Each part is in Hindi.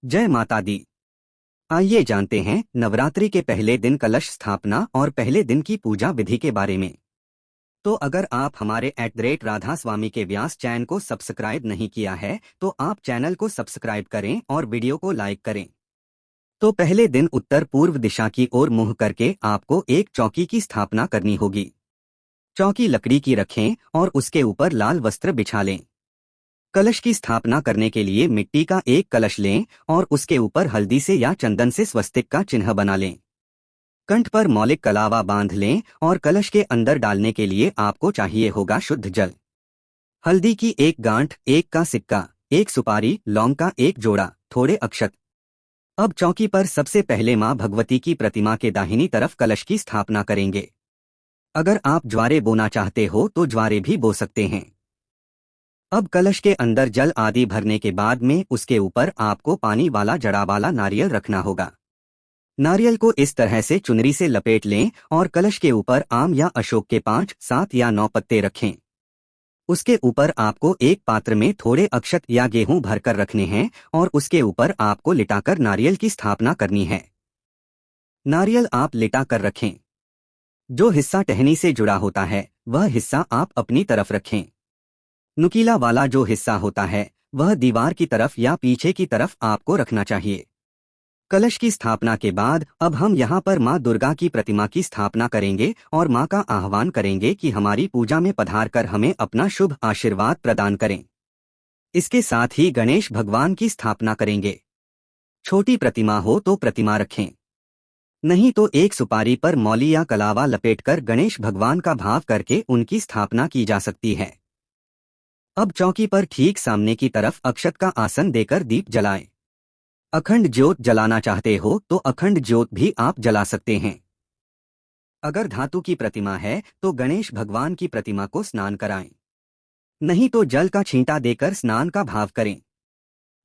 जय माता दी। आइए जानते हैं नवरात्रि के पहले दिन कलश स्थापना और पहले दिन की पूजा विधि के बारे में। तो अगर आप हमारे @राधा स्वामी के व्यास चैनल को सब्सक्राइब नहीं किया है तो आप चैनल को सब्सक्राइब करें और वीडियो को लाइक करें। तो पहले दिन उत्तर पूर्व दिशा की ओर मुंह करके आपको एक चौकी की स्थापना करनी होगी। चौकी लकड़ी की रखें और उसके ऊपर लाल वस्त्र बिछा लें। कलश की स्थापना करने के लिए मिट्टी का एक कलश लें और उसके ऊपर हल्दी से या चंदन से स्वस्तिक का चिन्ह बना लें। कंठ पर मौलिक कलावा बांध लें और कलश के अंदर डालने के लिए आपको चाहिए होगा शुद्ध जल, हल्दी की एक गांठ, एक का सिक्का, एक सुपारी, लौंग का एक जोड़ा, थोड़े अक्षत। अब चौकी पर सबसे पहले मां भगवती की प्रतिमा के दाहिनी तरफ कलश की स्थापना करेंगे। अगर आप ज्वारे बोना चाहते हो तो ज्वारे भी बो सकते हैं। अब कलश के अंदर जल आदि भरने के बाद में उसके ऊपर आपको पानी वाला जड़ा वाला नारियल रखना होगा। नारियल को इस तरह से चुनरी से लपेट लें और कलश के ऊपर आम या अशोक के 5, 7 या 9 पत्ते रखें। उसके ऊपर आपको एक पात्र में थोड़े अक्षत या गेहूं भरकर रखने हैं और उसके ऊपर आपको लिटाकर नारियल की स्थापना करनी है। नारियल आप लिटा कर रखें। जो हिस्सा टहनी से जुड़ा होता है वह हिस्सा आप अपनी तरफ रखें। नुकीला वाला जो हिस्सा होता है वह दीवार की तरफ या पीछे की तरफ आपको रखना चाहिए। कलश की स्थापना के बाद अब हम यहाँ पर माँ दुर्गा की प्रतिमा की स्थापना करेंगे और माँ का आह्वान करेंगे कि हमारी पूजा में पधार कर हमें अपना शुभ आशीर्वाद प्रदान करें। इसके साथ ही गणेश भगवान की स्थापना करेंगे। छोटी प्रतिमा हो तो प्रतिमा रखें, नहीं तो एक सुपारी पर मौली या कलावा लपेटकर गणेश भगवान का भाव करके उनकी स्थापना की जा सकती है। अब चौकी पर ठीक सामने की तरफ अक्षत का आसन देकर दीप जलाएं। अखंड ज्योत जलाना चाहते हो तो अखंड ज्योत भी आप जला सकते हैं। अगर धातु की प्रतिमा है तो गणेश भगवान की प्रतिमा को स्नान कराएं, नहीं तो जल का छींटा देकर स्नान का भाव करें।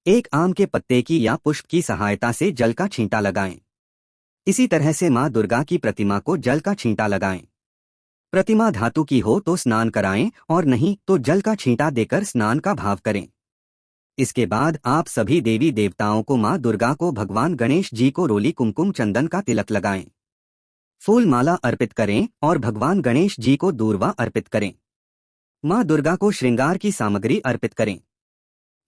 एक आम के पत्ते की या पुष्प की सहायता से जल का छींटा लगाएं। इसी तरह से मां दुर्गा की प्रतिमा को जल का छींटा लगाएं। प्रतिमा धातु की हो तो स्नान कराएं और नहीं तो जल का छींटा देकर स्नान का भाव करें। इसके बाद आप सभी देवी देवताओं को मां दुर्गा को भगवान गणेश जी को रोली कुमकुम चंदन का तिलक लगाएं। फूल माला अर्पित करें और भगवान गणेश जी को दूर्वा अर्पित करें। मां दुर्गा को श्रृंगार की सामग्री अर्पित करें।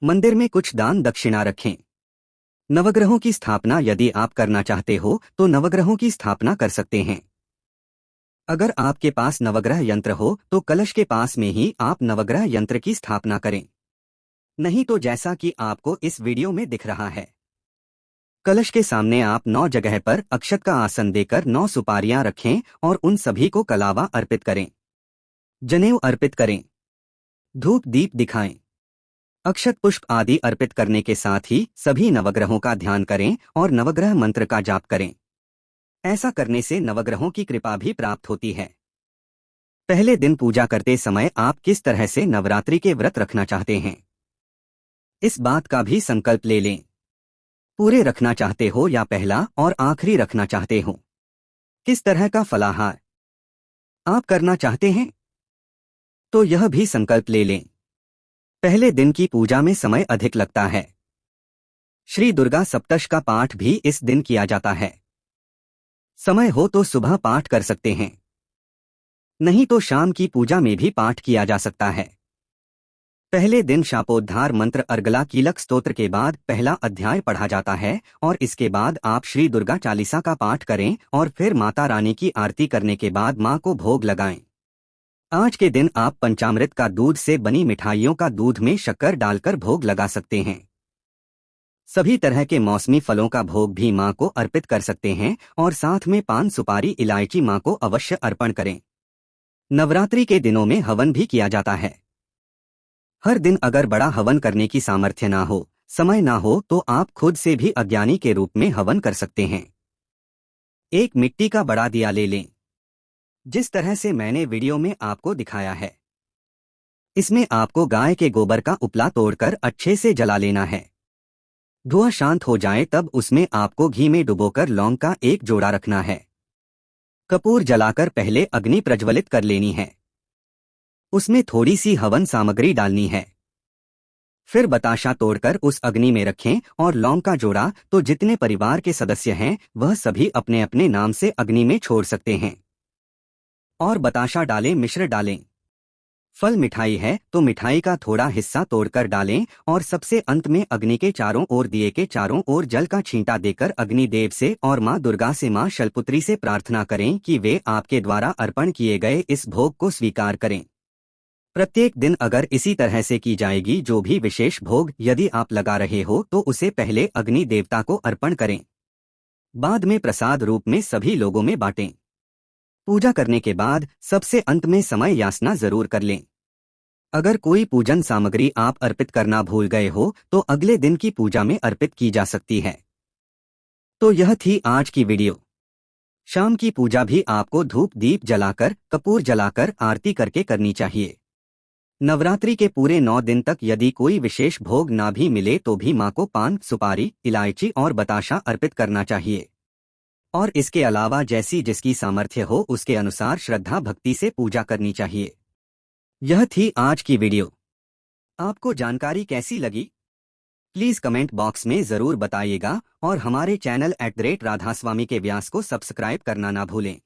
मंदिर में कुछ दान दक्षिणा रखें। नवग्रहों की स्थापना यदि आप करना चाहते हो तो नवग्रहों की स्थापना कर सकते हैं। अगर आपके पास नवग्रह यंत्र हो तो कलश के पास में ही आप नवग्रह यंत्र की स्थापना करें, नहीं तो जैसा कि आपको इस वीडियो में दिख रहा है। कलश के सामने आप 9 जगह पर अक्षत का आसन देकर 9 सुपारियां रखें और उन सभी को कलावा अर्पित करें, जनेऊ अर्पित करें, धूप दीप दिखाएं। अक्षत पुष्प आदि अर्पित करने के साथ ही सभी नवग्रहों का ध्यान करें और नवग्रह मंत्र का जाप करें। ऐसा करने से नवग्रहों की कृपा भी प्राप्त होती है। पहले दिन पूजा करते समय आप किस तरह से नवरात्रि के व्रत रखना चाहते हैं, इस बात का भी संकल्प ले लें। पूरे रखना चाहते हो या पहला और आखिरी रखना चाहते हो, किस तरह का फलाहार आप करना चाहते हैं, तो यह भी संकल्प ले लें। पहले दिन की पूजा में समय अधिक लगता है। श्री दुर्गा सप्तश का पाठ भी इस दिन किया जाता है। समय हो तो सुबह पाठ कर सकते हैं, नहीं तो शाम की पूजा में भी पाठ किया जा सकता है। पहले दिन शापोद्धार मंत्र अर्गला कीलक स्तोत्र के बाद पहला अध्याय पढ़ा जाता है और इसके बाद आप श्री दुर्गा चालीसा का पाठ करें और फिर माता रानी की आरती करने के बाद मां को भोग लगाएं। आज के दिन आप पंचामृत का दूध से बनी मिठाइयों का दूध में शक्कर डालकर भोग लगा सकते हैं। सभी तरह के मौसमी फलों का भोग भी मां को अर्पित कर सकते हैं और साथ में पान सुपारी इलायची मां को अवश्य अर्पण करें। नवरात्रि के दिनों में हवन भी किया जाता है। हर दिन अगर बड़ा हवन करने की सामर्थ्य ना हो, समय ना हो तो आप खुद से भी अज्ञानी के रूप में हवन कर सकते हैं। एक मिट्टी का बड़ा दिया ले लें, जिस तरह से मैंने वीडियो में आपको दिखाया है। इसमें आपको गाय के गोबर का उपला तोड़कर अच्छे से जला लेना है। धुआं शांत हो जाए तब उसमें आपको घी में डुबोकर लौंग का एक जोड़ा रखना है। कपूर जलाकर पहले अग्नि प्रज्वलित कर लेनी है। उसमें थोड़ी सी हवन सामग्री डालनी है। फिर बताशा तोड़कर उस अग्नि में रखें और लौंग का जोड़ा तो जितने परिवार के सदस्य हैं वह सभी अपने अपने नाम से अग्नि में छोड़ सकते हैं। और बताशा डालें, मिश्र डालें। फल मिठाई है तो मिठाई का थोड़ा हिस्सा तोड़कर डालें और सबसे अंत में अग्नि के चारों ओर दिए के चारों ओर जल का छींटा देकर अग्निदेव से और माँ दुर्गा से माँ शैलपुत्री से प्रार्थना करें कि वे आपके द्वारा अर्पण किए गए इस भोग को स्वीकार करें। प्रत्येक दिन अगर इसी तरह से की जाएगी जो भी विशेष भोग यदि आप लगा रहे हो तो उसे पहले अग्नि देवता को अर्पण करें, बाद में प्रसाद रूप में सभी लोगों में बांटें। पूजा करने के बाद सबसे अंत में समय याचना जरूर कर लें। अगर कोई पूजन सामग्री आप अर्पित करना भूल गए हो तो अगले दिन की पूजा में अर्पित की जा सकती है। तो यह थी आज की वीडियो। शाम की पूजा भी आपको धूप दीप जलाकर कपूर जलाकर आरती करके करनी चाहिए। नवरात्रि के पूरे 9 दिन तक यदि कोई विशेष भोग ना भी मिले तो भी माँ को पान, सुपारी, इलायची और बताशा अर्पित करना चाहिए। और इसके अलावा जैसी जिसकी सामर्थ्य हो उसके अनुसार श्रद्धा भक्ति से पूजा करनी चाहिए। यह थी आज की वीडियो। आपको जानकारी कैसी लगी? प्लीज कमेंट बॉक्स में जरूर बताइएगा और हमारे चैनल @राधास्वामी के व्यास को सब्सक्राइब करना ना भूलें।